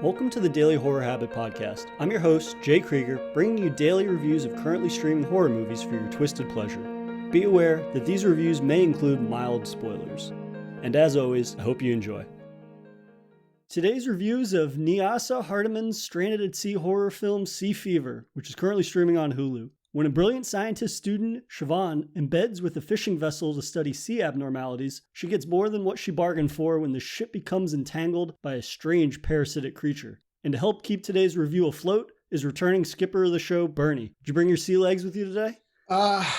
Welcome to the Daily Horror Habit Podcast. I'm your host, Jay Krieger, bringing you daily reviews of currently streaming horror movies for your twisted pleasure. Be aware that these reviews may include mild spoilers. And as always, I hope you enjoy. Today's reviews of Nyasa Hardiman's stranded at sea horror film Sea Fever, which is currently streaming on Hulu. When a brilliant scientist student, Siobhan, embeds with a fishing vessel to study sea abnormalities, she gets more than what she bargained for when the ship becomes entangled by a strange parasitic creature. And to help keep today's review afloat is returning skipper of the show, Bernie. Did you bring your sea legs with you today?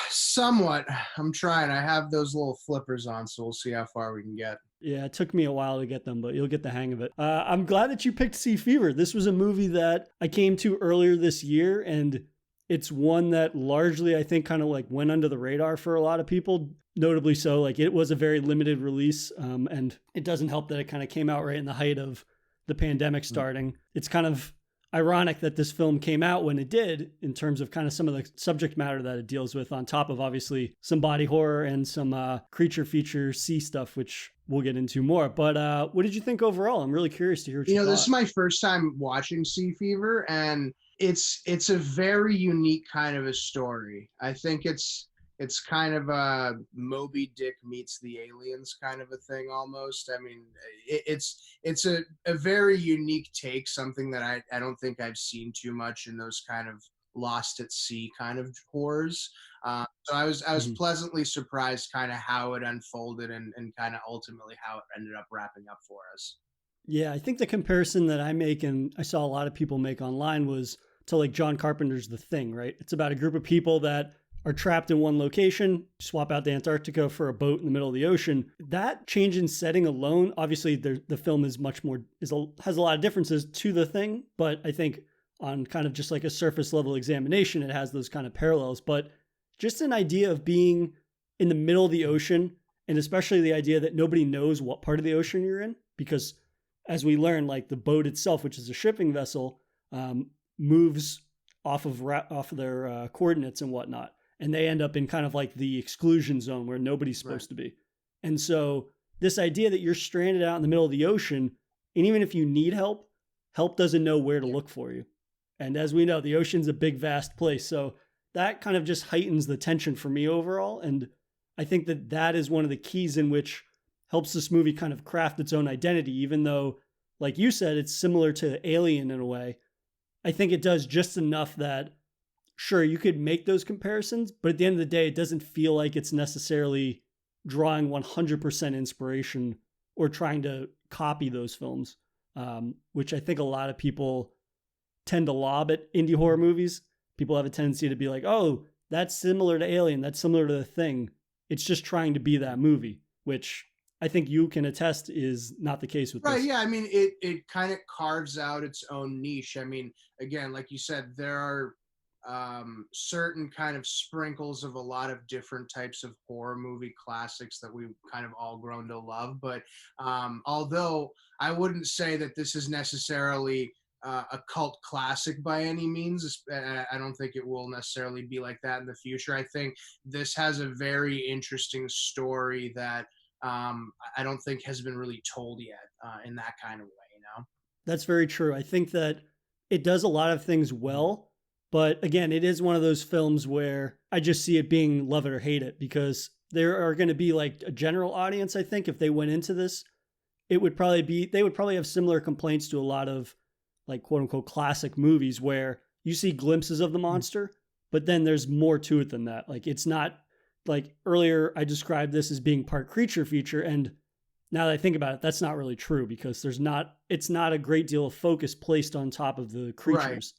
Somewhat. I'm trying. I have those little flippers on, so we'll see how far we can get. Yeah, it took me a while to get them, but you'll get the hang of it. I'm glad that you picked Sea Fever. This was a movie that I came to earlier this year, and it's one that largely, I think, kind of like went under the radar for a lot of people. Notably so, like it was a very limited release, and it doesn't help that it kind of came out right in the height of the pandemic starting. It's kind of ironic that this film came out when it did in terms of kind of some of the subject matter that it deals with, on top of obviously some body horror and some creature feature sea stuff, which we'll get into more. But what did you think overall? I'm really curious to hear what you thought. This is my first time watching Sea Fever, and it's a very unique kind of a story. I think it's kind of a Moby Dick meets the aliens kind of a thing almost. I mean, it's a very unique take, something that I don't think I've seen too much in those kind of lost at sea kind of horrors. So I was pleasantly surprised kind of how it unfolded and kind of ultimately how it ended up wrapping up for us. Yeah, I think the comparison that I make, and I saw a lot of people make online, was to like John Carpenter's The Thing, right? It's about a group of people that are trapped in one location, swap out to Antarctica for a boat in the middle of the ocean. That change in setting alone, obviously the film is much more, has a lot of differences to The Thing, but I think on kind of just like a surface level examination, it has those kind of parallels. But just an idea of being in the middle of the ocean, and especially the idea that nobody knows what part of the ocean you're in, because as we learn, like the boat itself, which is a shipping vessel, moves off of their coordinates and whatnot. And they end up in kind of like the exclusion zone where nobody's supposed to be. And so this idea that you're stranded out in the middle of the ocean, and even if you need help, help doesn't know where to look for you. And as we know, the ocean's a big, vast place. So that kind of just heightens the tension for me overall. And I think that that is one of the keys in which helps this movie kind of craft its own identity, even though, like you said, it's similar to Alien in a way. I think it does just enough that, sure, you could make those comparisons, but at the end of the day, it doesn't feel like it's necessarily drawing 100% inspiration or trying to copy those films, which I think a lot of people tend to lob at indie horror movies. People have a tendency to be like, oh, that's similar to Alien, that's similar to The Thing. It's just trying to be that movie, which I think you can attest is not the case with this. Right, yeah. I mean, it kind of carves out its own niche. I mean, again, like you said, there are certain kind of sprinkles of a lot of different types of horror movie classics that we've kind of all grown to love. But although I wouldn't say that this is necessarily a cult classic by any means, I don't think it will necessarily be like that in the future. I think this has a very interesting story that I don't think has been really told yet in that kind of way, you know? That's very true. I think that it does a lot of things well, but again, it is one of those films where I just see it being love it or hate it, because there are going to be like a general audience. I think if they went into this, they would probably have similar complaints to a lot of like quote unquote classic movies where you see glimpses of the monster, but then there's more to it than that. Like it's not, like earlier I described this as being part creature feature, and now that I think about it, that's not really true, because it's not a great deal of focus placed on top of the creatures,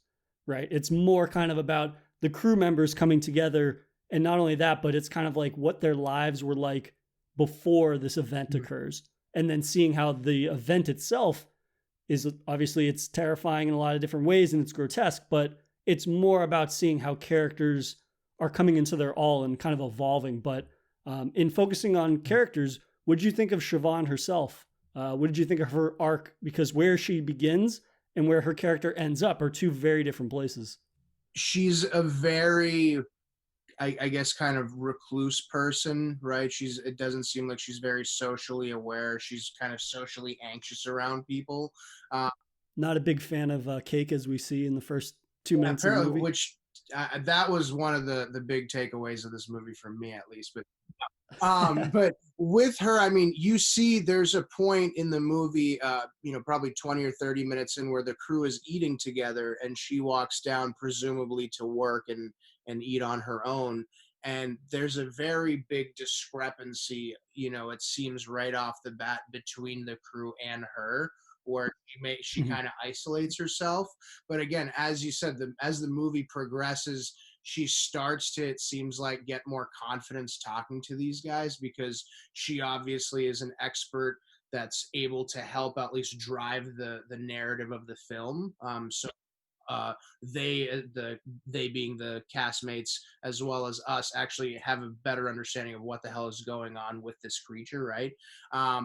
right? It's more kind of about the crew members coming together, and not only that, but it's kind of like what their lives were like before this event occurs, and then seeing how the event itself is, obviously it's terrifying in a lot of different ways and it's grotesque, but it's more about seeing how characters are coming into their all and kind of evolving. But in focusing on characters, what did you think of Siobhan herself? What did you think of her arc? Because where she begins and where her character ends up are two very different places. She's a very, I guess, kind of recluse person, right? It doesn't seem like she's very socially aware. She's kind of socially anxious around people. Not a big fan of cake, as we see in the first 2 minutes of the Apparently, movie. which that was one of the big takeaways of this movie for me, at least. But with her, I mean, you see there's a point in the movie, probably 20 or 30 minutes in, where the crew is eating together and she walks down presumably to work and eat on her own. And there's a very big discrepancy, it seems right off the bat, between the crew and her, where she Mhm. kind of isolates herself. But again, as you said, as the movie progresses, she starts to, it seems like, get more confidence talking to these guys, because she obviously is an expert that's able to help at least drive the narrative of the film. So uh, they being the castmates, as well as us, actually have a better understanding of what the hell is going on with this creature, right?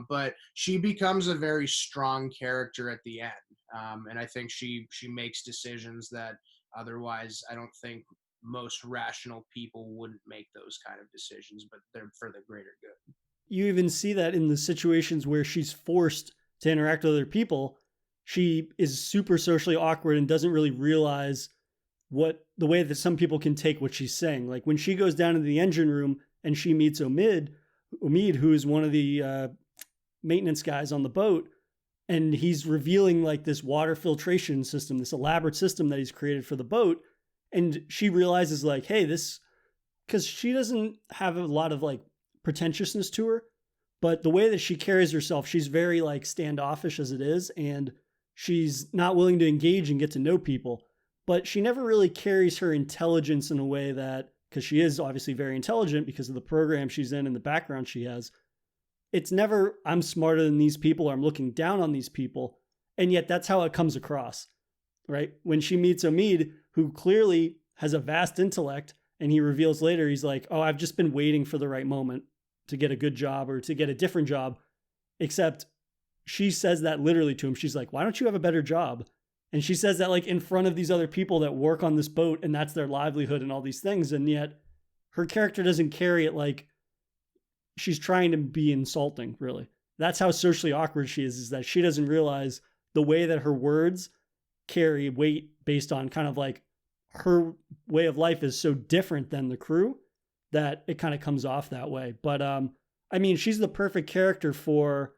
But she becomes a very strong character at the end, and I think she makes decisions that otherwise I don't think most rational people wouldn't make those kind of decisions, but they're for the greater good. You even see that in the situations where she's forced to interact with other people. She is super socially awkward and doesn't really realize what the way that some people can take what she's saying. Like when she goes down to the engine room and she meets Omid, who is one of the maintenance guys on the boat, and he's revealing like this water filtration system, this elaborate system that he's created for the boat. And she realizes like, hey, this, because she doesn't have a lot of like pretentiousness to her, but the way that she carries herself, she's very like standoffish as it is, and she's not willing to engage and get to know people. But she never really carries her intelligence in a way that, because she is obviously very intelligent because of the program she's in and the background she has, it's never I'm smarter than these people or I'm looking down on these people. And yet that's how it comes across, right? When she meets Omid, who clearly has a vast intellect, and he reveals later, he's like, oh, I've just been waiting for the right moment to get a good job or to get a different job. Except she says that literally to him. She's like, why don't you have a better job? And she says that like in front of these other people that work on this boat and that's their livelihood and all these things. And yet her character doesn't carry it like she's trying to be insulting, really. That's how socially awkward she is that she doesn't realize the way that her words carry weight based on kind of like her way of life is so different than the crew that it kind of comes off that way. But I mean, she's the perfect character for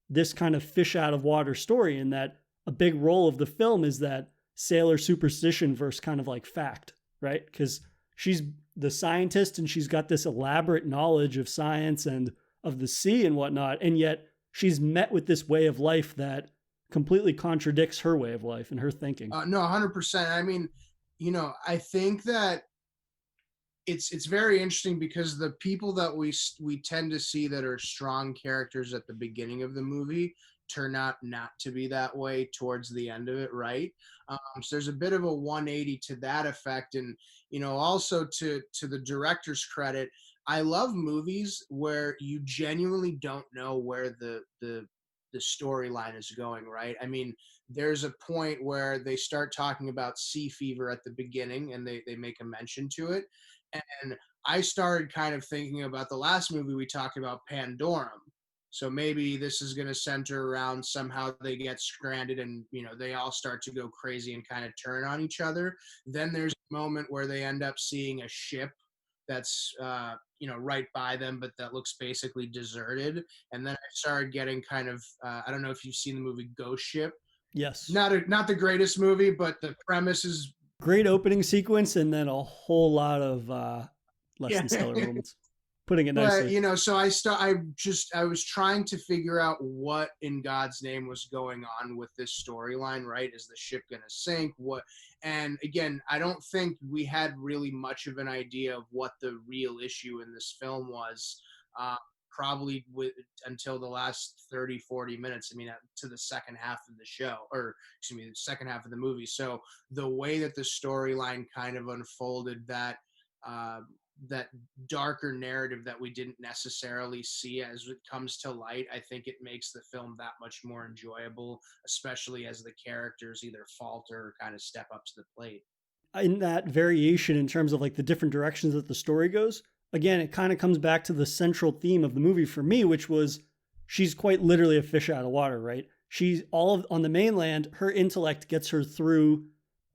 this kind of fish out of water story, in that a big role of the film is that sailor superstition versus kind of like fact, right? Because she's the scientist and she's got this elaborate knowledge of science and of the sea and whatnot, and yet she's met with this way of life that completely contradicts her way of life and her thinking. No, 100%. I mean, I think that it's very interesting, because the people that we tend to see that are strong characters at the beginning of the movie turn out not to be that way towards the end of it, right? So there's a bit of a 180 to that effect. And also to the director's credit, I love movies where you genuinely don't know where the storyline is going, right? I mean, there's a point where they start talking about sea fever at the beginning, and they make a mention to it. And I started kind of thinking about the last movie we talked about, Pandorum. So maybe this is going to center around somehow they get stranded and, they all start to go crazy and kind of turn on each other. Then there's a moment where they end up seeing a ship that's, right by them, but that looks basically deserted. And then I started getting kind of, I don't know if you've seen the movie Ghost Ship. Yes. Not the greatest movie, but the premise is Great opening sequence and then a whole lot of less than stellar moments. Putting it nicely. But so I was trying to figure out what in God's name was going on with this storyline, right? Is the ship gonna sink? What? And again, I don't think we had really much of an idea of what the real issue in this film was. Probably until the last 30-40 minutes. I mean, to the second half of the show, or excuse me, the second half of the movie. So the way that the storyline kind of unfolded, uh, that darker narrative that we didn't necessarily see as it comes to light, I think it makes the film that much more enjoyable, especially as the characters either falter or kind of step up to the plate. In that variation in terms of like the different directions that the story goes, again, it kind of comes back to the central theme of the movie for me, which was she's quite literally a fish out of water, right? she's all of on the mainland, her intellect gets her through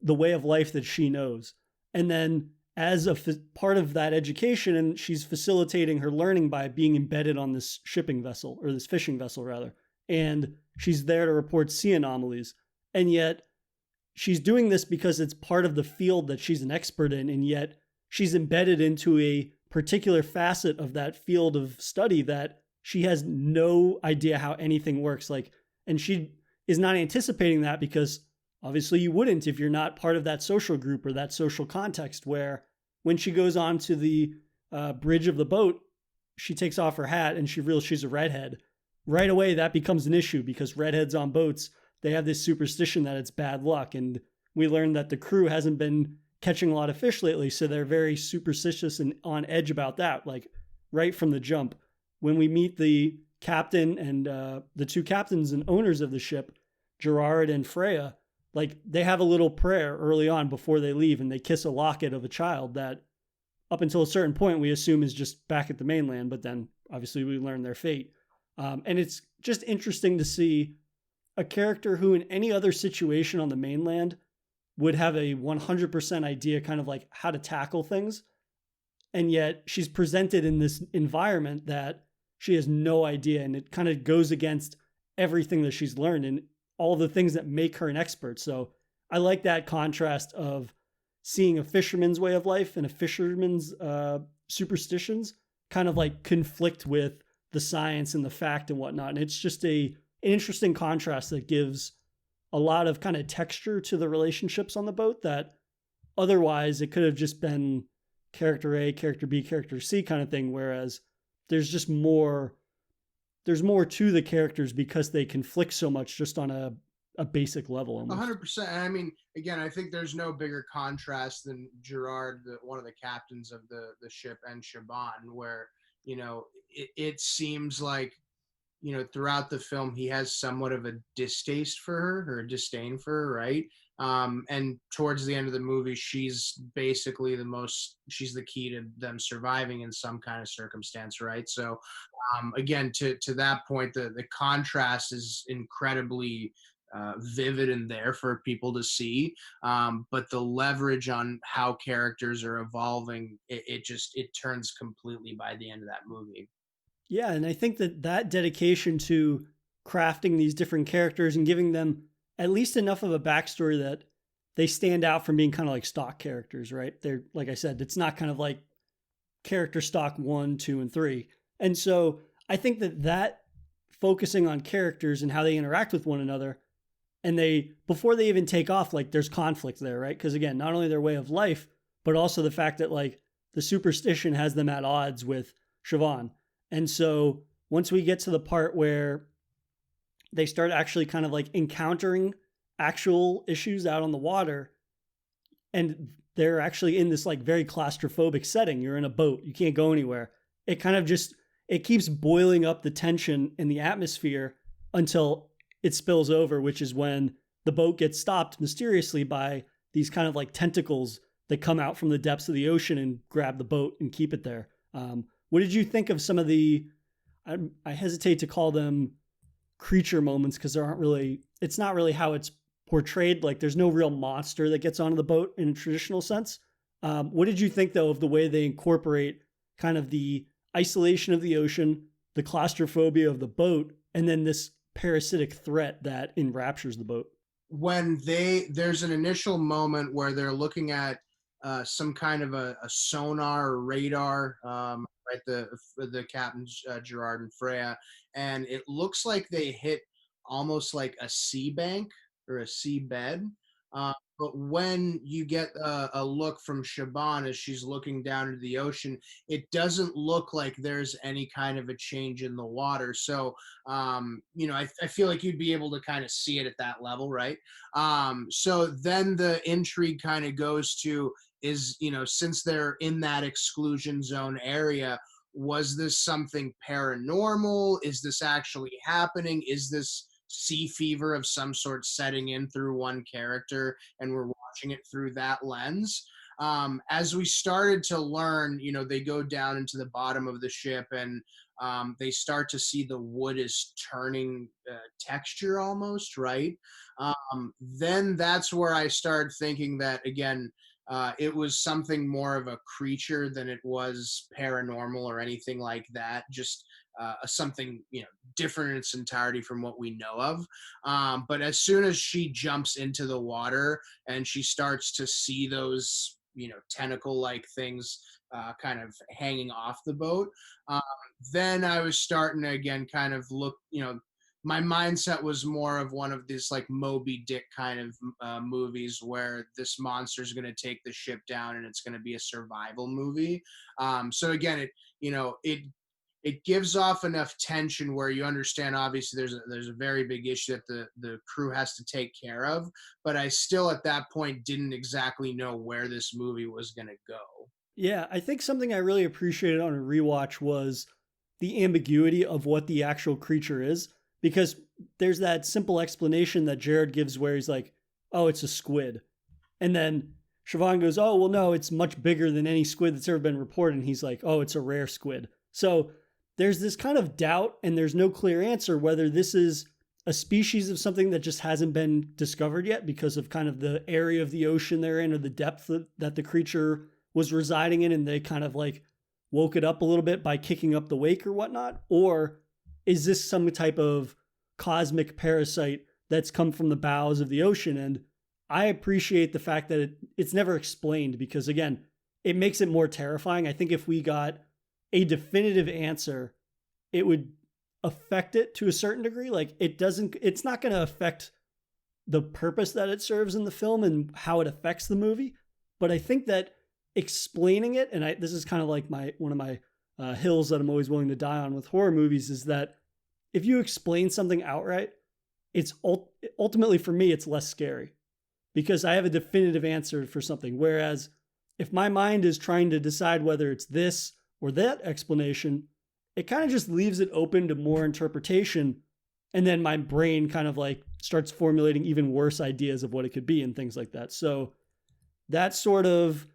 the way of life that she knows. And then as a part of that education, and she's facilitating her learning by being embedded on this shipping vessel, or this fishing vessel rather, and she's there to report sea anomalies. And yet she's doing this because it's part of the field that she's an expert in, and yet she's embedded into a particular facet of that field of study that she has no idea how anything works. Like, and she is not anticipating that, because obviously you wouldn't if you're not part of that social group or that social context, where when she goes on to the bridge of the boat, she takes off her hat and she realizes she's a redhead. Right away, that becomes an issue, because redheads on boats, they have this superstition that it's bad luck. And we learned that the crew hasn't been catching a lot of fish lately, so they're very superstitious and on edge about that, like right from the jump. When we meet the captain and the two captains and owners of the ship, Gerard and Freya, like they have a little prayer early on before they leave, and they kiss a locket of a child that up until a certain point we assume is just back at the mainland, but then obviously we learn their fate. And it's just interesting to see a character who in any other situation on the mainland would have a 100% idea kind of like how to tackle things. And yet she's presented in this environment that she has no idea. And it kind of goes against everything that she's learned and all the things that make her an expert. So I like that contrast of seeing a fisherman's way of life and a fisherman's superstitions kind of like conflict with the science and the fact and whatnot. And it's just an interesting contrast that gives a lot of kind of texture to the relationships on the boat that otherwise it could have just been character A, character B, character C kind of thing. Whereas there's just more, there's more to the characters because they conflict so much just on a basic level. Almost. 100%. And I mean, again, I think there's no bigger contrast than Gerard, one of the captains of the ship, and Shaban, where, you know, it seems like, you know, throughout the film, he has somewhat of a distaste for her, or a disdain for her, right? And towards the end of the movie, she's basically she's the key to them surviving in some kind of circumstance, right? So, again, to that point, the contrast is incredibly vivid and there for people to see. But the leverage on how characters are evolving, it turns completely by the end of that movie. Yeah, and I think that dedication to crafting these different characters and giving them at least enough of a backstory that they stand out from being kind of like stock characters, right? They're, like I said, it's not kind of like character stock 1, 2, and 3. And so I think that focusing on characters and how they interact with one another, and they, before they even take off, like there's conflict there, right? Because again, not only their way of life, but also the fact that like the superstition has them at odds with Siobhan. And so once we get to the part where they start actually kind of like encountering actual issues out on the water, and they're actually in this like very claustrophobic setting, you're in a boat, you can't go anywhere. It kind of just, it keeps boiling up the tension in the atmosphere until it spills over, which is when the boat gets stopped mysteriously by these kind of like tentacles that come out from the depths of the ocean and grab the boat and keep it there. What did you think of some of the, I hesitate to call them creature moments because there aren't really, it's not really how it's portrayed. Like there's no real monster that gets onto the boat in a traditional sense. What did you think though of the way they incorporate kind of the isolation of the ocean, the claustrophobia of the boat, and then this parasitic threat that enraptures the boat? When there's an initial moment where they're looking at some kind of a sonar or radar, right? The captains, Gerard and Freya, and it looks like they hit almost like a sea bank or a sea bed. But when you get a look from Shaban as she's looking down into the ocean, it doesn't look like there's any kind of a change in the water. So, you know, I feel like you'd be able to kind of see it at that level, right? So then the intrigue kind of goes to, is, you know, since they're in that exclusion zone area, was this something paranormal? Is this actually happening? Is this sea fever of some sort setting in through one character and we're watching it through that lens? As we started to learn, they go down into the bottom of the ship, and they start to see the wood is turning texture almost, right? Then that's where I started thinking that, again, it was something more of a creature than it was paranormal or anything like that. Just something different in its entirety from what we know of. But as soon as she jumps into the water and she starts to see those tentacle like things kind of hanging off the boat, um, then I was starting to again kind of look, my mindset was more of one of these like Moby Dick kind of movies where this monster is going to take the ship down and it's going to be a survival movie. So again, it gives off enough tension where you understand obviously there's a very big issue that the crew has to take care of, but I still at that point didn't exactly know where this movie was going to go. Yeah, I think something I really appreciated on a rewatch was the ambiguity of what the actual creature is, because there's that simple explanation that Jared gives where he's like, "Oh, it's a squid," and then Siobhan goes, "Oh, well, no, it's much bigger than any squid that's ever been reported," and he's like, "Oh, it's a rare squid." So there's this kind of doubt, and there's no clear answer whether this is a species of something that just hasn't been discovered yet because of kind of the area of the ocean they're in or the depth that the creature was residing in, and they kind of like woke it up a little bit by kicking up the wake or whatnot? Or is this some type of cosmic parasite that's come from the bowels of the ocean? And I appreciate the fact that it's never explained because, again, it makes it more terrifying. I think if we got a definitive answer, it would affect it to a certain degree. Like it's not going to affect the purpose that it serves in the film and how it affects the movie. But I think that explaining it, and this is kind of like one of my hills that I'm always willing to die on with horror movies, is that if you explain something outright, it's ultimately for me it's less scary because I have a definitive answer for something. Whereas if my mind is trying to decide whether it's this or that explanation, it kind of just leaves it open to more interpretation, and then my brain kind of like starts formulating even worse ideas of what it could be and things like that. So that sort of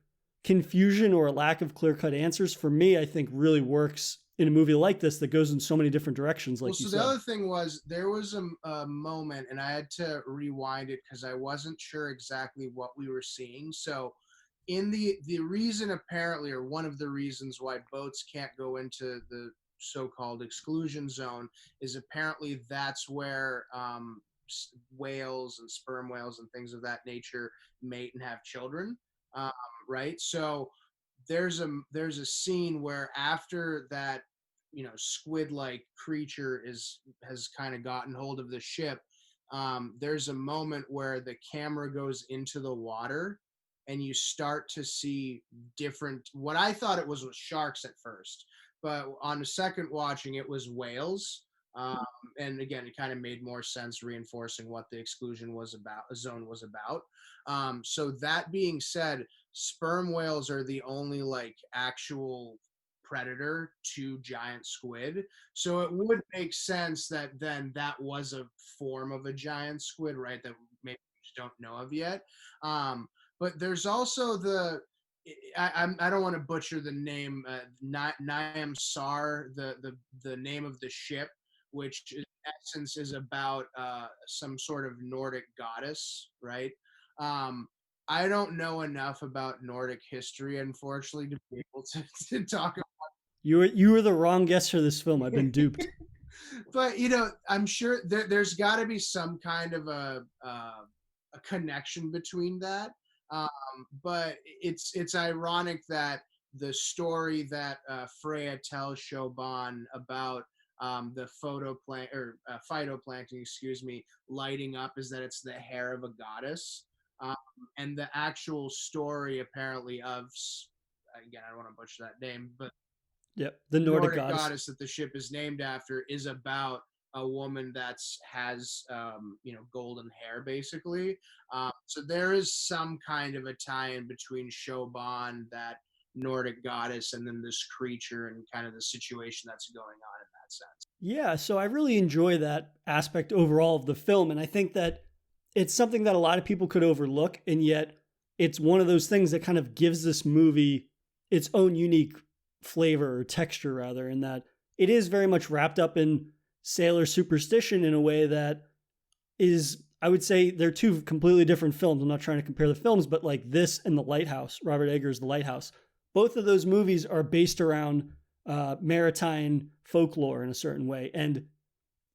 confusion or a lack of clear-cut answers for me, I think really works in a movie like this that goes in so many different directions, like you said. The other thing was there was a moment, and I had to rewind it because I wasn't sure exactly what we were seeing. So, in the reason apparently, or one of the reasons why boats can't go into the so-called exclusion zone is apparently that's where whales and sperm whales and things of that nature mate and have children. Um, right? So there's a scene where after that, squid-like creature has kind of gotten hold of the ship. There's a moment where the camera goes into the water, and you start to see different. What I thought it was sharks at first, but on the second watching, it was whales. Um, and again, it kind of made more sense, reinforcing what the exclusion was about, zone was about. So that being said, sperm whales are the only like actual predator to giant squid. So it would make sense that then that was a form of a giant squid, right? That maybe we just don't know of yet. But there's also I don't want to butcher the name, Niam Sar, the name of the ship, which in essence is about some sort of Nordic goddess, right? Um, I don't know enough about Nordic history, unfortunately, to be able to talk. You were the wrong guest for this film. I've been duped. But I'm sure there's got to be some kind of a connection between that. But it's ironic that the story that Freya tells Shoban about the phytoplankton, excuse me, lighting up is that it's the hair of a goddess. Um, and the actual story apparently of, again, I don't want to butcher that name, but Yep, the Nordic goddess that the ship is named after is about a woman that's has golden hair basically. So there is some kind of a tie-in between Shoban, that Nordic goddess, and then this creature and kind of the situation that's going on in that sense. Yeah, so I really enjoy that aspect overall of the film. And I think that it's something that a lot of people could overlook. And yet, it's one of those things that kind of gives this movie its own unique flavor or texture, rather, in that it is very much wrapped up in sailor superstition in a way that is, I would say, they're two completely different films. I'm not trying to compare the films, but like this and The Lighthouse, Robert Eggers' The Lighthouse, both of those movies are based around maritime folklore in a certain way. And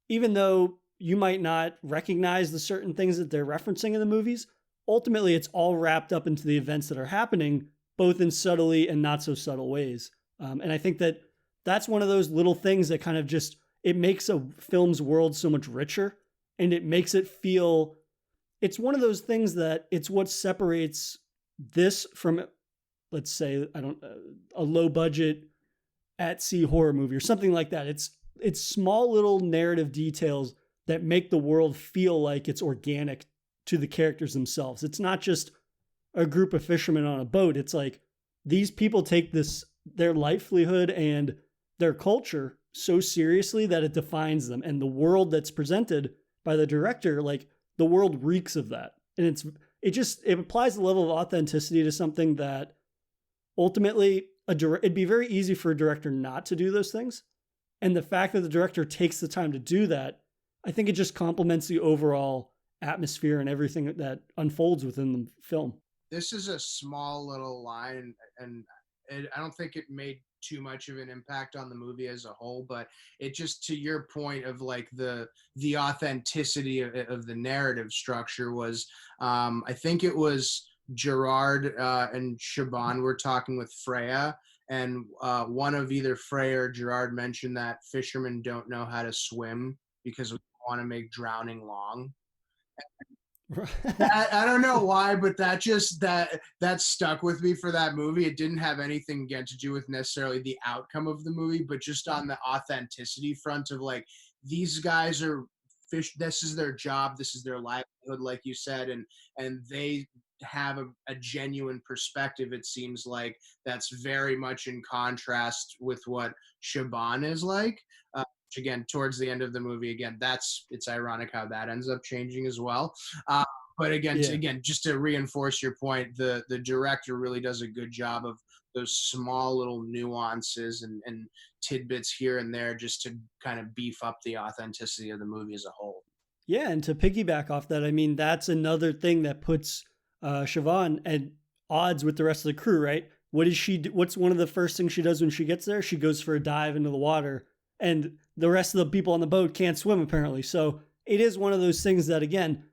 even though you might not recognize the certain things that they're referencing in the movies, ultimately it's all wrapped up into the events that are happening, both in subtly and not so subtle ways. And I think that that's one of those little things that kind of just, it makes a film's world so much richer, and it makes it feel, it's one of those things that it's what separates this from, let's say, I don't a low budget at sea horror movie or something like that. It's small little narrative details that make the world feel like it's organic to the characters themselves. It's not just a group of fishermen on a boat. It's like these people take this, their livelihood and their culture, so seriously that it defines them. And the world that's presented by the director, like the world reeks of that. And it applies a level of authenticity to something that ultimately it'd be very easy for a director not to do those things. And the fact that the director takes the time to do that, I think it just complements the overall atmosphere and everything that unfolds within the film. This is a small little line, and I don't think it made too much of an impact on the movie as a whole, but it just, to your point of like the authenticity of the narrative structure was, I think it was Gerard and Shaban were talking with Freya, and one of either Freya or Gerard mentioned that fishermen don't know how to swim because we want to make drowning long. I don't know why, but that stuck with me for that movie. It didn't have anything again to do with necessarily the outcome of the movie, but just on the authenticity front of like, these guys are fish. This is their job. This is their livelihood, like you said, and they have a genuine perspective. It seems like that's very much in contrast with what Shaban is like. Again, towards the end of the movie, again, it's ironic how that ends up changing as well. But again, Yeah. just to reinforce your point, the director really does a good job of those small little nuances and tidbits here and there, just to kind of beef up the authenticity of the movie as a whole. Yeah, and to piggyback off that, I mean, that's another thing that puts Siobhan at odds with the rest of the crew, right? What is she? What's one of the first things she does when she gets there? She goes for a dive into the water, and the rest of the people on the boat can't swim apparently. So it is one of those things that, again,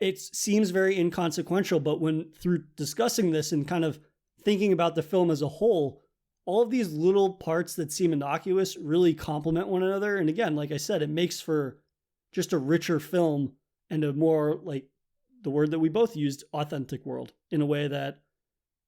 it seems very inconsequential, but when through discussing this and kind of thinking about the film as a whole, all of these little parts that seem innocuous really complement one another. And again, like I said, it makes for just a richer film and a more, like the word that we both used, authentic world, in a way that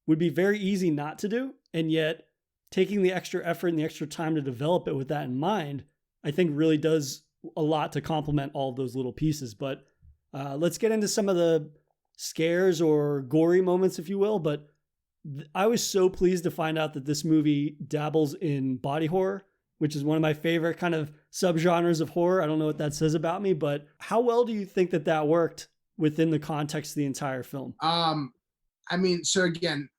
would be very easy not to do. And yet taking the extra effort and the extra time to develop it with that in mind, I think really does a lot to complement all of those little pieces. But let's get into some of the scares or gory moments, if you will. But I was so pleased to find out that this movie dabbles in body horror, which is one of my favorite kind of subgenres of horror. I don't know what that says about me, but how well do you think that that worked within the context of the entire film? I mean, so again,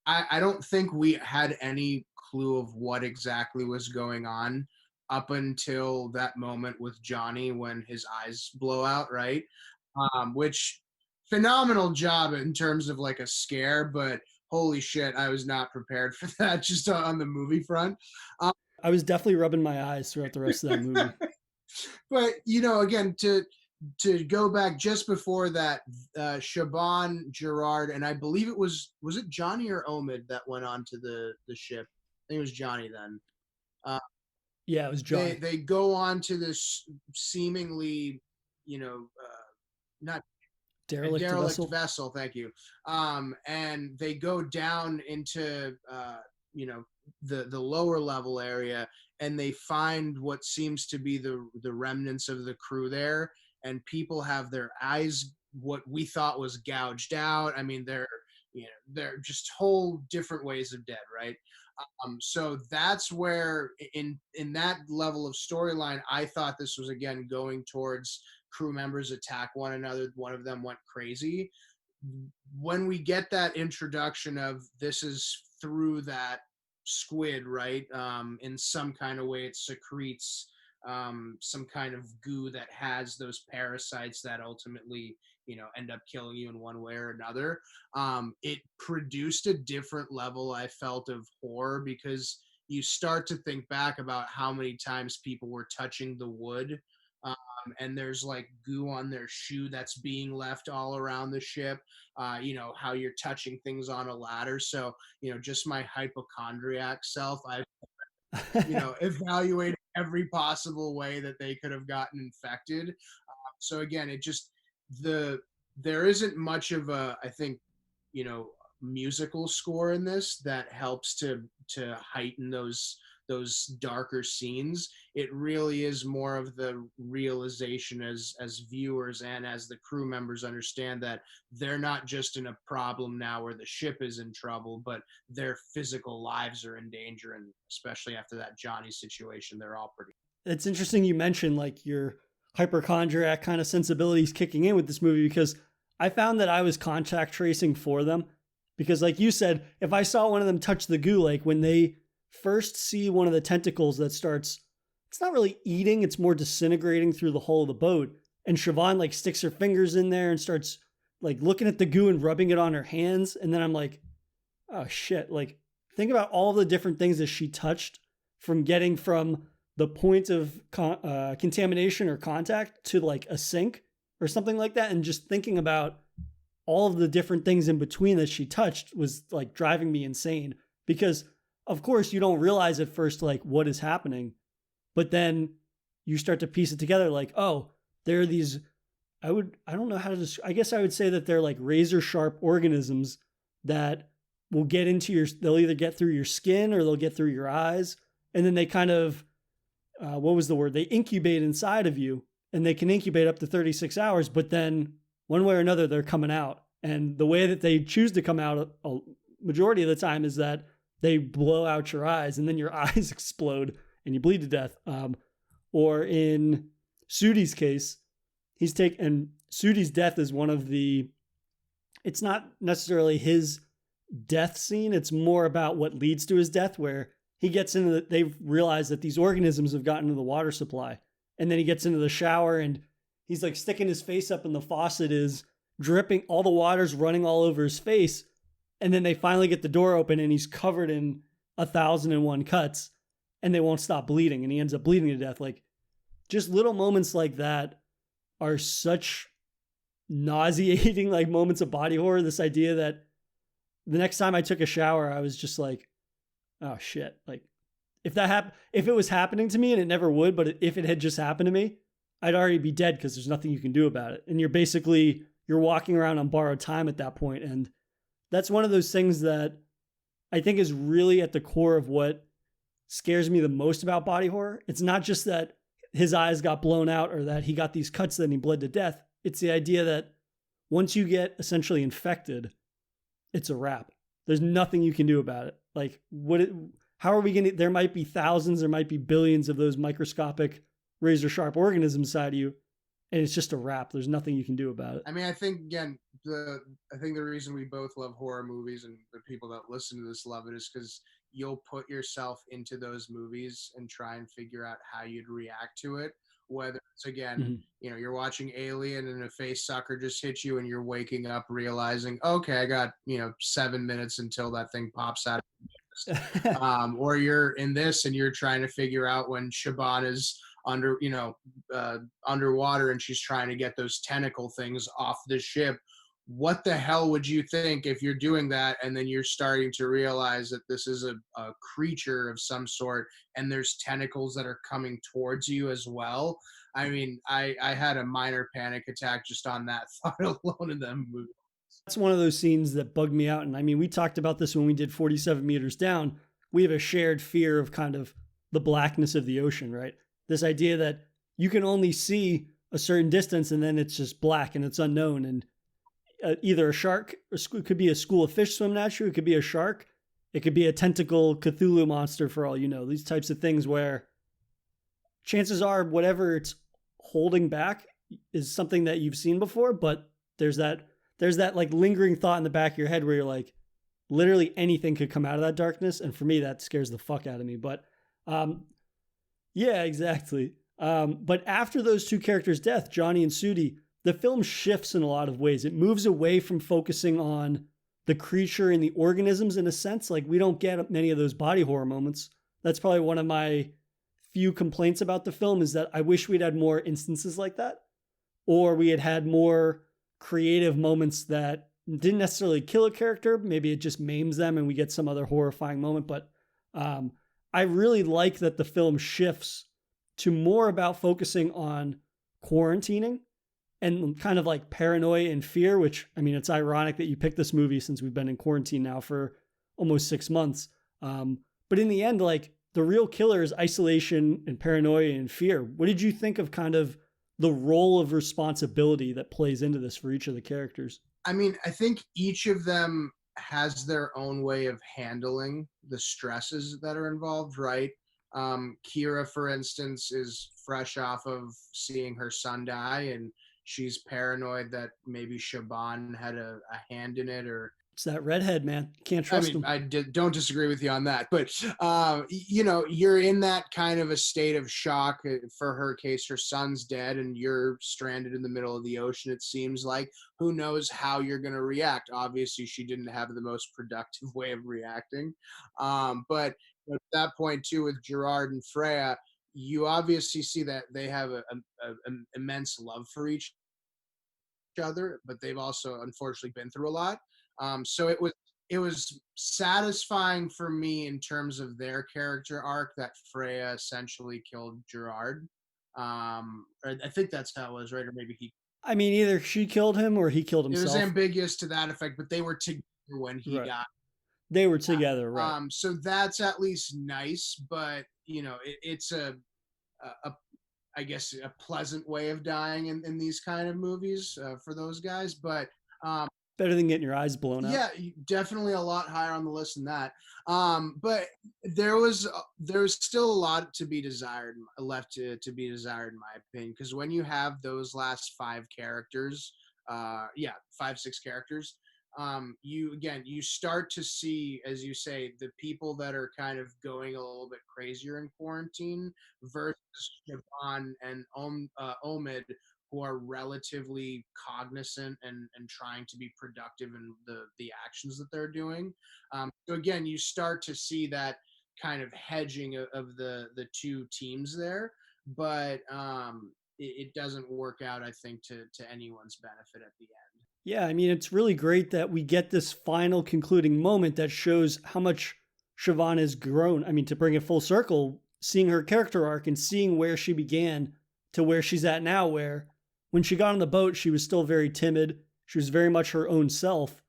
I don't think we had any clue of what exactly was going on up until that moment with Johnny when his eyes blow out, right? Which phenomenal job in terms of like a scare, but holy shit, I was not prepared for that just on the movie front. I was definitely rubbing my eyes throughout the rest of that movie. But again, to go back just before that, Shaban, Gerard, and I believe was it Johnny or Omid that went onto the ship? I think it was Johnny then. Yeah, it was They Johnny. they go on to this seemingly, not a Derelict derelict vessel. vessel. Thank you. And they go down into the lower level area, and they find what seems to be the remnants of the crew there, and people have their eyes, what we thought was gouged out. I mean, they're just whole different ways of dead, right? So that's where in that level of storyline, I thought this was again going towards crew members attack one another. One of them went crazy. when we get that introduction of this is through that squid, right? In some kind of way, it secretes some kind of goo that has those parasites that ultimately, end up killing you in one way or another. It produced a different level, I felt, of horror, because you start to think back about how many times people were touching the wood, and there's like goo on their shoe that's being left all around the ship. How you're touching things on a ladder. So, just my hypochondriac self, I've, evaluated every possible way that they could have gotten infected. So again, it just, the there isn't much of a, I think, you know musical score in this that helps to heighten those darker scenes. It really is more of the realization, as viewers and as the crew members understand, that they're not just in a problem now where the ship is in trouble, but their physical lives are in danger. And especially after that Johnny situation, they're all pretty. It's interesting you mentioned like your hypochondriac kind of sensibilities kicking in with this movie, because I found that I was contact tracing for them. Because, like you said, if I saw one of them touch the goo, like when they first see one of the tentacles that starts, it's not really eating, it's more disintegrating through the hull of the boat. And Siobhan like sticks her fingers in there and starts like looking at the goo and rubbing it on her hands. And then I'm like, oh shit. Like, think about all the different things that she touched, from getting from the point of contamination or contact to like a sink or something like that. And just thinking about all of the different things in between that she touched was like driving me insane, because of course you don't realize at first like what is happening, but then you start to piece it together like, oh, there are these, I don't know how to I guess I would say that they're like razor sharp organisms that will get into they'll either get through your skin or they'll get through your eyes. And then they kind of, what was the word? They incubate inside of you, and they can incubate up to 36 hours, but then one way or another, they're coming out. And the way that they choose to come out a majority of the time is that they blow out your eyes, and then your eyes explode and you bleed to death. Or in Sudi's case, and Sudi's death is one of the, it's not necessarily his death scene. It's more about what leads to his death, where he gets into they've realized that these organisms have gotten into the water supply. And then he gets into the shower and he's like sticking his face up and the faucet is dripping. All the water's running all over his face. And then they finally get the door open and he's covered in 1,001 cuts and they won't stop bleeding. And he ends up bleeding to death. Like, just little moments like that are such nauseating, like moments of body horror. This idea that the next time I took a shower, I was just like, oh shit. Like, if it was happening to me, and it never would, but if it had just happened to me, I'd already be dead, because there's nothing you can do about it. And you're walking around on borrowed time at that point. And that's one of those things that I think is really at the core of what scares me the most about body horror. It's not just that his eyes got blown out or that he got these cuts that he bled to death. It's the idea that once you get essentially infected, it's a wrap. There's nothing you can do about it. Like, how are we going to, there might be thousands, there might be billions of those microscopic razor sharp organisms inside of you, and it's just a wrap. There's nothing you can do about it. I mean, I think, again, I think the reason we both love horror movies, and the people that listen to this love it, is because you'll put yourself into those movies and try and figure out how you'd react to it. Whether it's, again, you're watching Alien and a face sucker just hits you and you're waking up realizing, okay, I got, 7 minutes until that thing pops out. Or you're in this and you're trying to figure out when Siobhan is underwater and she's trying to get those tentacle things off the ship. What the hell would you think if you're doing that and then you're starting to realize that this is a creature of some sort and there's tentacles that are coming towards you as well? I mean, I had a minor panic attack just on that thought alone in that movie. That's one of those scenes that bugged me out. And I mean, we talked about this when we did 47 Meters Down. We have a shared fear of kind of the blackness of the ocean, right? This idea that you can only see a certain distance and then it's just black and it's unknown. And either a shark, or it could be a school of fish swimming at you, it could be a shark, it could be a tentacle Cthulhu monster for all you know. These types of things where chances are whatever it's holding back is something that you've seen before, but there's that there's that like lingering thought in the back of your head where you're like, literally anything could come out of that darkness. And for me, that scares the fuck out of me. But yeah, exactly. But after those two characters' death, Johnny and Sudi, the film shifts in a lot of ways. It moves away from focusing on the creature and the organisms in a sense. Like we don't get many of those body horror moments. That's probably one of my few complaints about the film, is that I wish we'd had more instances like that, or we had had more creative moments that didn't necessarily kill a character. Maybe it just maims them and we get some other horrifying moment. But I really like that the film shifts to more about focusing on quarantining and kind of like paranoia and fear, which, I mean, it's ironic that you picked this movie since we've been in quarantine now for almost 6 months. But in the end, like the real killer is isolation and paranoia and fear. What did you think of kind of the role of responsibility that plays into this for each of the characters? I mean, I think each of them has their own way of handling the stresses that are involved, right? Kira, for instance, is fresh off of seeing her son die, and she's paranoid that maybe Shaban had a hand in it, or It's that redhead, man. Can't trust him. don't disagree with you on that, but you're in that kind of a state of shock. For her case, her son's dead, and you're stranded in the middle of the ocean. It seems like, who knows how you're going to react? Obviously, she didn't have the most productive way of reacting, but at that point too, with Gerard and Freya, you obviously see that they have an immense love for each other, but they've also unfortunately been through a lot. So it was satisfying for me in terms of their character arc that Freya essentially killed Gerard. I think that's how it was, right? Or maybe he. I mean, either she killed him or he killed It himself. was ambiguous to that effect, but they were together when he Right. died. They were together, right? So that's at least nice, but it's a I guess a pleasant way of dying in these kind of movies for those guys. But Better than getting your eyes blown out. yeah, definitely a lot higher on the list than that. But there's still a lot to be desired, left to be desired, in my opinion. Because when you have those last 5 characters, 5, 6 characters, you start to see, as you say, the people that are kind of going a little bit crazier in quarantine versus Siobhan and Omid, who are relatively cognizant and trying to be productive in the actions that they're doing. So again, you start to see that kind of hedging of the two teams there, but it doesn't work out, I think, to anyone's benefit at the end. Yeah, I mean, it's really great that we get this final concluding moment that shows how much Siobhan has grown. I mean, to bring it full circle, seeing her character arc and seeing where she began to where she's at now, where when she got on the boat, she was still very timid. She was very much her own self.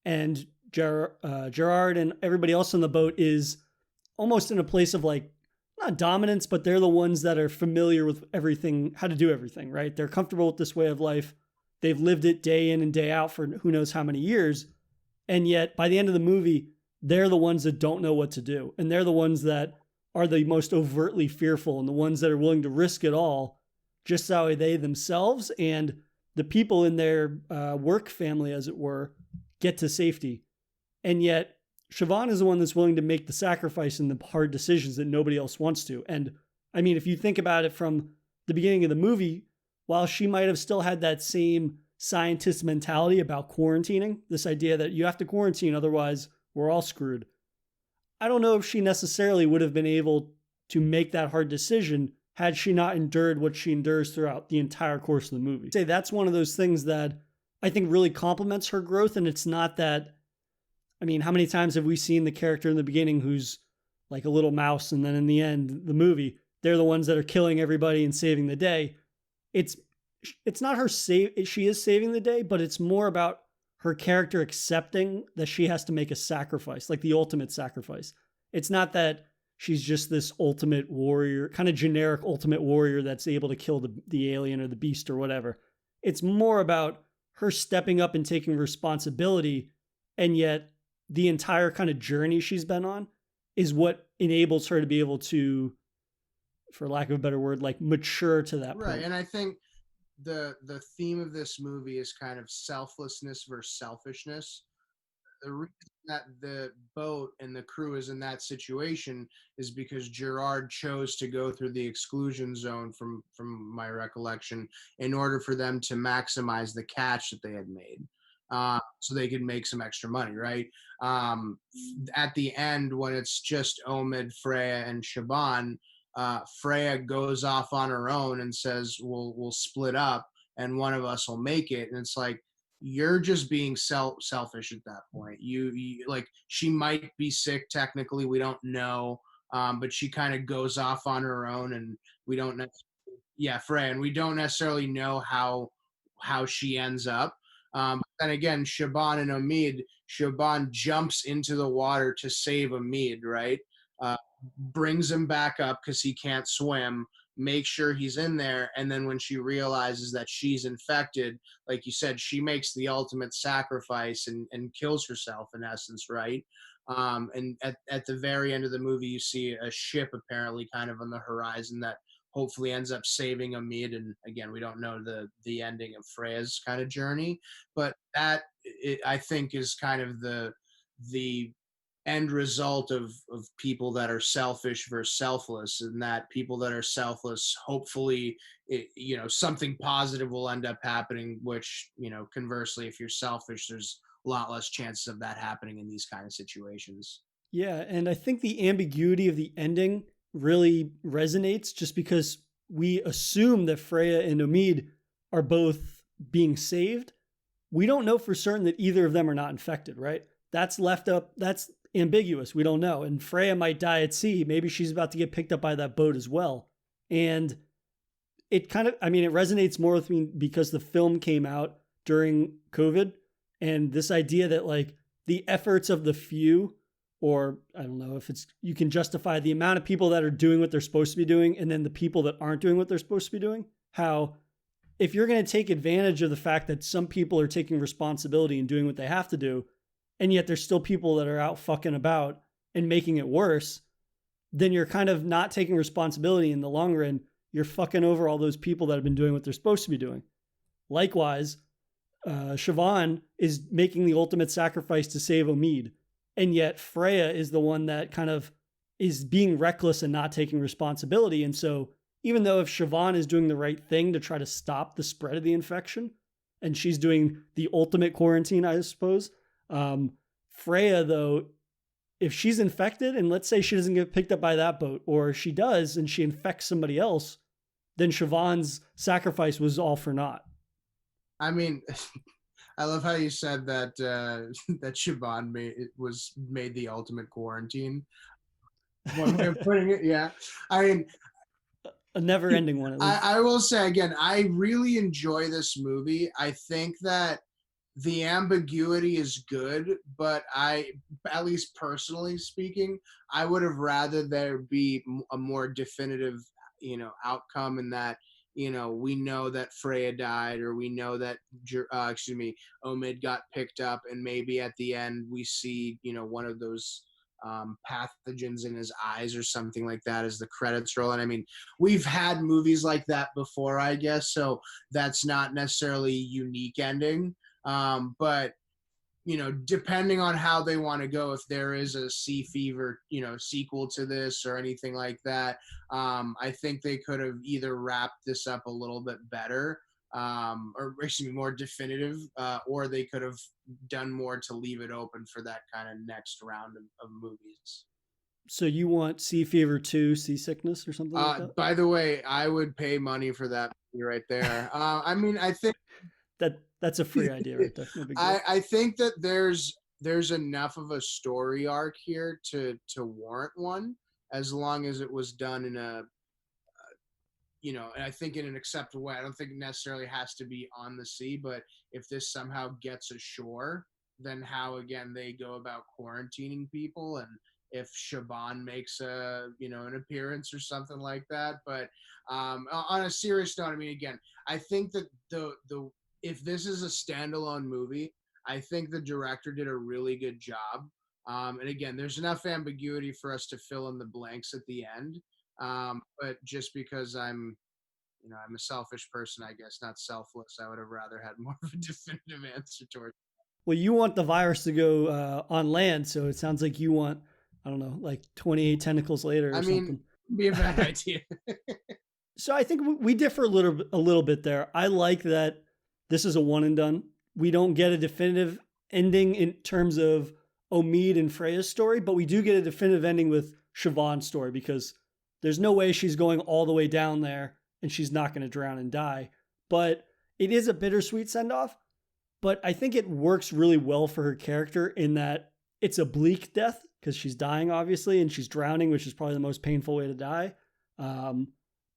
And Gerard and everybody else on the boat is almost in a place of like, not dominance, but they're the ones that are familiar with everything, how to do everything, right? They're comfortable with this way of life. They've lived it day in and day out for who knows how many years. And yet, by the end of the movie, they're the ones that don't know what to do. And they're the ones that are the most overtly fearful and the ones that are willing to risk it all just so they themselves and the people in their work family, as it were, get to safety. And yet, Siobhan is the one that's willing to make the sacrifice and the hard decisions that nobody else wants to. And I mean, if you think about it from the beginning of the movie, while she might have still had that same scientist mentality about quarantining, this idea that you have to quarantine, otherwise we're all screwed. I don't know if she necessarily would have been able to make that hard decision had she not endured what she endures throughout the entire course of the movie. I'd say that's one of those things that I think really complements her growth. And it's not that, I mean, how many times have we seen the character in the beginning who's like a little mouse, and then in the end, the movie, they're the ones that are killing everybody and saving the day. It's not her she is saving the day, but it's more about her character accepting that she has to make a sacrifice, like the ultimate sacrifice. It's not that she's just this ultimate warrior, kind of generic ultimate warrior that's able to kill the alien or the beast or whatever. It's more about her stepping up and taking responsibility, and yet the entire kind of journey she's been on is what enables her to be able to, for lack of a better word, like mature to that point. Right, and I think the theme of this movie is kind of selflessness versus selfishness. The reason that the boat and the crew is in that situation is because Gerard chose to go through the exclusion zone, from my recollection, in order for them to maximize the catch that they had made, so they could make some extra money, right? um, at the end, when it's just Omid, Freya, and Shaban, Freya goes off on her own and says, "We'll split up, and one of us will make it." And it's like, you're just being selfish at that point. You like, she might be sick technically, we don't know, but she kind of goes off on her own, and we don't yeah, Freya, and we don't necessarily know how she ends up. And again, Shaban and Omid, Shaban jumps into the water to save Omid, right? Uh, Brings him back up because he can't swim, make sure he's in there, and then when she realizes that she's infected, like you said, she makes the ultimate sacrifice and kills herself in essence, right? And at the very end of the movie, you see a ship apparently kind of on the horizon that hopefully ends up saving Amid. And again, we don't know the ending of Freya's kind of journey, but that, I think, is kind of the end result of people that are selfish versus selfless, and that people that are selfless, hopefully, something positive will end up happening, which, conversely, if you're selfish, there's a lot less chances of that happening in these kind of situations. Yeah, and I think the ambiguity of the ending really resonates just because we assume that Freya and Omid are both being saved. We don't know for certain that either of them are not infected, right? That's left up, that's ambiguous. We don't know. And Freya might die at sea. Maybe she's about to get picked up by that boat as well. And it kind of, I mean, it resonates more with me because the film came out during COVID, and this idea that like the efforts of the few, or I don't know if it's, you can justify the amount of people that are doing what they're supposed to be doing and then the people that aren't doing what they're supposed to be doing. How, if you're going to take advantage of the fact that some people are taking responsibility and doing what they have to do, and yet there's still people that are out fucking about and making it worse, then you're kind of not taking responsibility in the long run. You're fucking over all those people that have been doing what they're supposed to be doing. Likewise, Siobhan is making the ultimate sacrifice to save Omid, and yet Freya is the one that kind of is being reckless and not taking responsibility. And so, even though if Siobhan is doing the right thing to try to stop the spread of the infection, and she's doing the ultimate quarantine, I suppose, Freya, though, if she's infected and let's say she doesn't get picked up by that boat, or she does and she infects somebody else, then Siobhan's sacrifice was all for naught. I mean, I love how you said that that Siobhan made the ultimate quarantine. One way of putting it, yeah. I mean, A never-ending one, at least. I will say again, I really enjoy this movie. I think that the ambiguity is good, but at least personally speaking, I would have rather there be a more definitive, outcome, in that, we know that Freya died, or we know that, excuse me, Omid got picked up, and maybe at the end we see, one of those pathogens in his eyes or something like that as the credits roll. And I mean, we've had movies like that before, I guess, so that's not necessarily a unique ending. But depending on how they want to go, if there is a Sea Fever, sequel to this or anything like that, I think they could have either wrapped this up a little bit better, or actually more definitive, or they could have done more to leave it open for that kind of next round of movies. So you want Sea Fever 2, Seasickness, or something like that? By the way, I would pay money for that movie right there. I mean, I think That's a free idea right there. No big deal. I think that there's enough of a story arc here to warrant one, as long as it was done in a, and I think in an acceptable way. I don't think it necessarily has to be on the sea, but if this somehow gets ashore, then how again they go about quarantining people, and if Shaban makes an appearance or something like that. But on a serious note, I mean, again, I think that the if this is a standalone movie, I think the director did a really good job. And again, there's enough ambiguity for us to fill in the blanks at the end. But just because I'm I'm a selfish person, I guess, not selfless. I would have rather had more of a definitive answer towards. Well, you want the virus to go on land, so it sounds like you want, I don't know, like 28 tentacles later I or mean, something. be a bad idea. So I think we differ a little bit there. I like that this is a one and done. We don't get a definitive ending in terms of Omid and Freya's story, but we do get a definitive ending with Siobhan's story because there's no way she's going all the way down there and she's not going to drown and die. But it is a bittersweet send off. But I think it works really well for her character in that it's a bleak death because she's dying, obviously, and she's drowning, which is probably the most painful way to die. Um,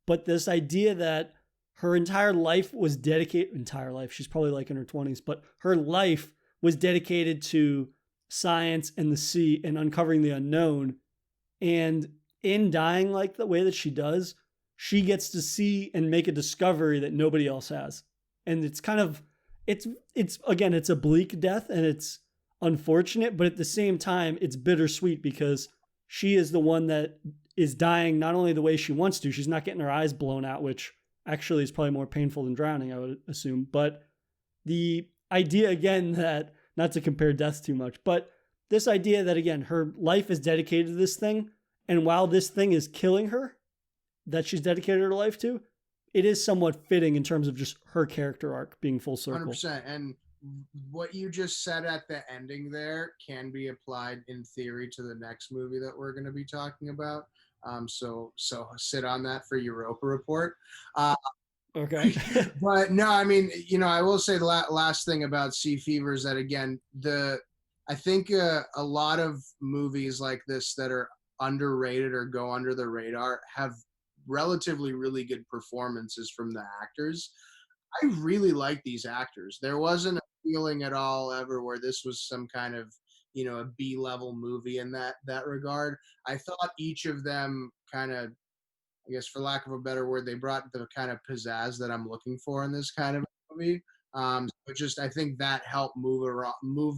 but this idea that her entire life was dedicated, entire life, she's probably like in her 20s, but her life was dedicated to science and the sea and uncovering the unknown. And in dying like the way that she does, she gets to see and make a discovery that nobody else has. And it's kind of, it's again, it's a bleak death and it's unfortunate, but at the same time, it's bittersweet because she is the one that is dying not only the way she wants to, she's not getting her eyes blown out, which actually is probably more painful than drowning, I would assume. But the idea again that, not to compare deaths too much, but this idea that again, her life is dedicated to this thing. And while this thing is killing her, that she's dedicated her life to, it is somewhat fitting in terms of just her character arc being full circle. 100%. And what you just said at the ending there can be applied in theory to the next movie that we're going to be talking about. So sit on that for Europa Report. Okay. But no, I mean, I will say the last thing about Sea Fever is that again, I think a lot of movies like this that are underrated or go under the radar have relatively really good performances from the actors. I really like these actors. There wasn't a feeling at all ever where this was some kind of, a B-level movie in that regard. I thought each of them kind of, I guess for lack of a better word, they brought the kind of pizzazz that I'm looking for in this kind of movie. But just I think that helped move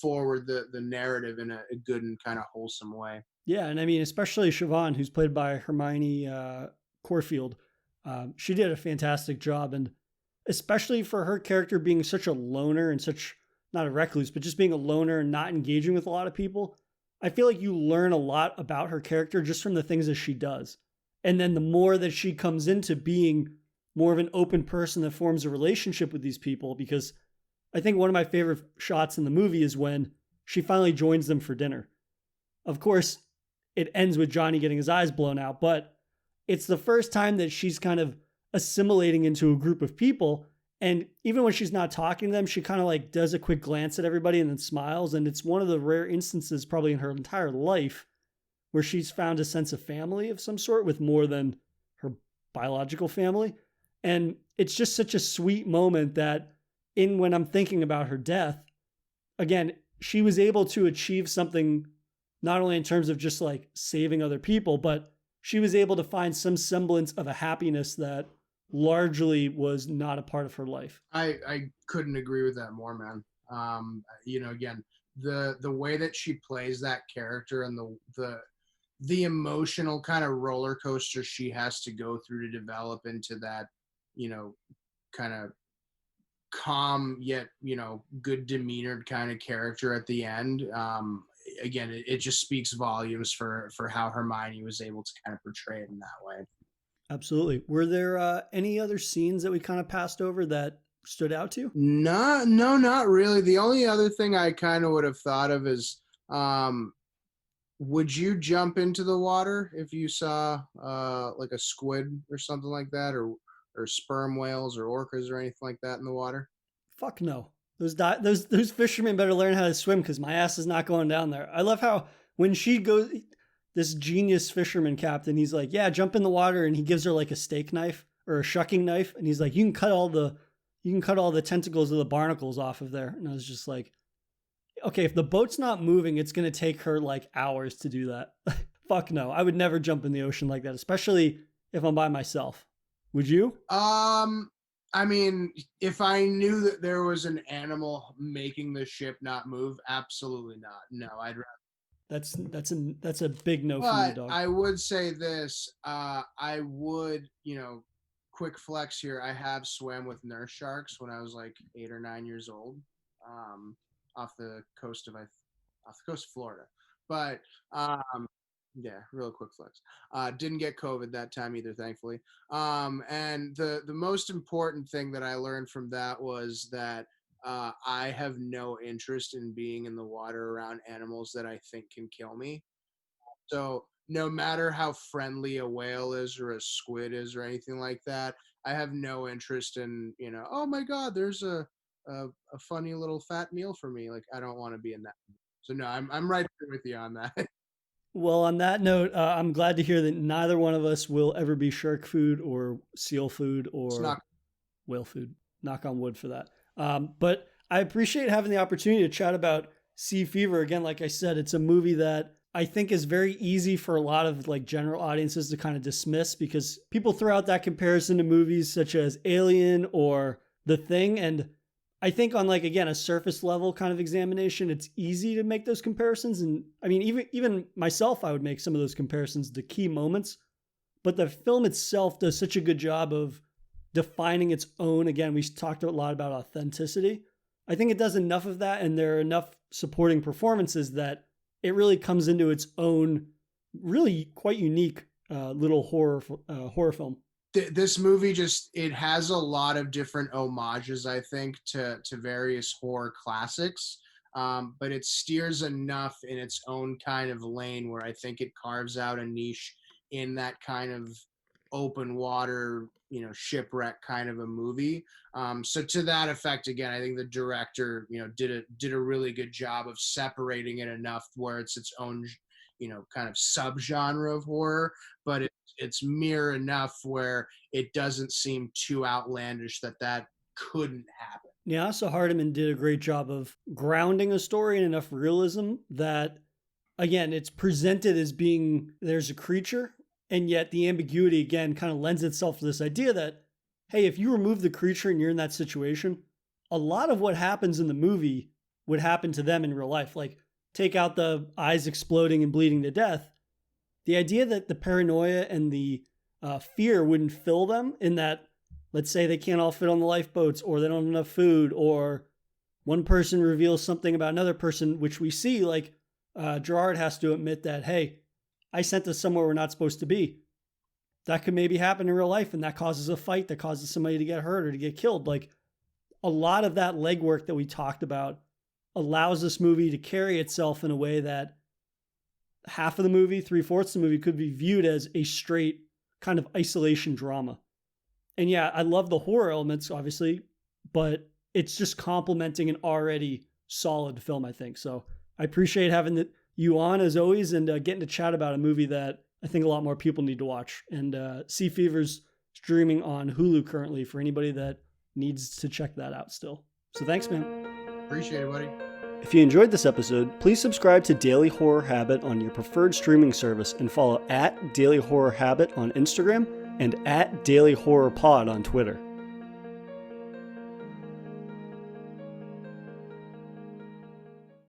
forward the narrative in a good and kind of wholesome way. Yeah, and I mean, especially Siobhan, who's played by Hermione Corfield, she did a fantastic job, and especially for her character being such a loner and such not a recluse, but just being a loner and not engaging with a lot of people. I feel like you learn a lot about her character just from the things that she does. And then the more that she comes into being more of an open person that forms a relationship with these people, because I think one of my favorite shots in the movie is when she finally joins them for dinner. Of course, it ends with Johnny getting his eyes blown out, but it's the first time that she's kind of assimilating into a group of people. And even when she's not talking to them, she kind of like does a quick glance at everybody and then smiles. And it's one of the rare instances, probably in her entire life, where she's found a sense of family of some sort with more than her biological family. And it's just such a sweet moment that when I'm thinking about her death, again, she was able to achieve something not only in terms of just like saving other people, but she was able to find some semblance of a happiness that largely was not a part of her life. I couldn't agree with that more, man. Again, the way that she plays that character and the emotional kind of roller coaster she has to go through to develop into that, kind of calm yet, good demeanored kind of character at the end. Again, it just speaks volumes for how Hermione was able to kind of portray it in that way. Absolutely. Were there any other scenes that we kind of passed over that stood out to you? No, not really. The only other thing I kind of would have thought of is, would you jump into the water if you saw like a squid or something like that, or sperm whales or orcas or anything like that in the water? Fuck no. Those fishermen better learn how to swim because my ass is not going down there. I love how when she goes, this genius fisherman captain, he's like, yeah, jump in the water, and he gives her like a steak knife or a shucking knife, and he's like, you can cut all the tentacles of the barnacles off of there. And I was just like, okay, if the boat's not moving, it's gonna take her like hours to do that. Fuck no, I would never jump in the ocean like that, especially if I'm by myself. Would you? I mean, if I knew that there was an animal making the ship not move, absolutely not. No, I'd rather. That's a big no for me, But dog. I would say this: I would, quick flex here. I have swam with nurse sharks when I was like 8 or 9 years old, off the coast of Florida. But yeah, real quick flex. Didn't get COVID that time either, thankfully. And the most important thing that I learned from that was that I have no interest in being in the water around animals that I think can kill me. So no matter how friendly a whale is or a squid is or anything like that, I have no interest in, oh my God, there's a funny little fat meal for me. Like I don't want to be in that. So no, I'm right there with you on that. Well, on that note, I'm glad to hear that neither one of us will ever be shark food or seal food It's or not. whale food. Knock on wood for that. But I appreciate having the opportunity to chat about Sea Fever. Again, like I said, it's a movie that I think is very easy for a lot of like general audiences to kind of dismiss because people throw out that comparison to movies such as Alien or The Thing. And I think on like, again, a surface level kind of examination, it's easy to make those comparisons. And I mean, even myself, I would make some of those comparisons to key moments, but the film itself does such a good job of defining its own. Again, we talked a lot about authenticity. I think it does enough of that, and there are enough supporting performances that it really comes into its own, really quite unique little horror film. This movie it has a lot of different homages, I think, to various horror classics. But it steers enough in its own kind of lane where I think it carves out a niche in that kind of open water, shipwreck kind of a movie. So to that effect, again, I think the director, did a really good job of separating it enough where it's its own, kind of subgenre of horror, but it's mere enough where it doesn't seem too outlandish that couldn't happen. Yeah, so Hardiman did a great job of grounding a story in enough realism that, again, it's presented as being there's a creature, and yet the ambiguity, again, kind of lends itself to this idea that, hey, if you remove the creature and you're in that situation, a lot of what happens in the movie would happen to them in real life. Like, take out the eyes exploding and bleeding to death. The idea that the paranoia and the fear wouldn't fill them in that, let's say they can't all fit on the lifeboats or they don't have enough food or one person reveals something about another person, which we see, like Gerard has to admit that, hey, I sent us somewhere we're not supposed to be. That could maybe happen in real life, and that causes a fight that causes somebody to get hurt or to get killed. Like a lot of that legwork that we talked about allows this movie to carry itself in a way that half of the movie, 3/4 of the movie could be viewed as a straight kind of isolation drama. And yeah, I love the horror elements, obviously, but it's just complementing an already solid film, I think. So I appreciate having you on as always and getting to chat about a movie that I think a lot more people need to watch. And Sea Fever's streaming on Hulu currently for anybody that needs to check that out still. So thanks, man. Appreciate it, buddy. If you enjoyed this episode, please subscribe to Daily Horror Habit on your preferred streaming service and follow @Daily Horror Habit on Instagram and @Daily Horror Pod on Twitter.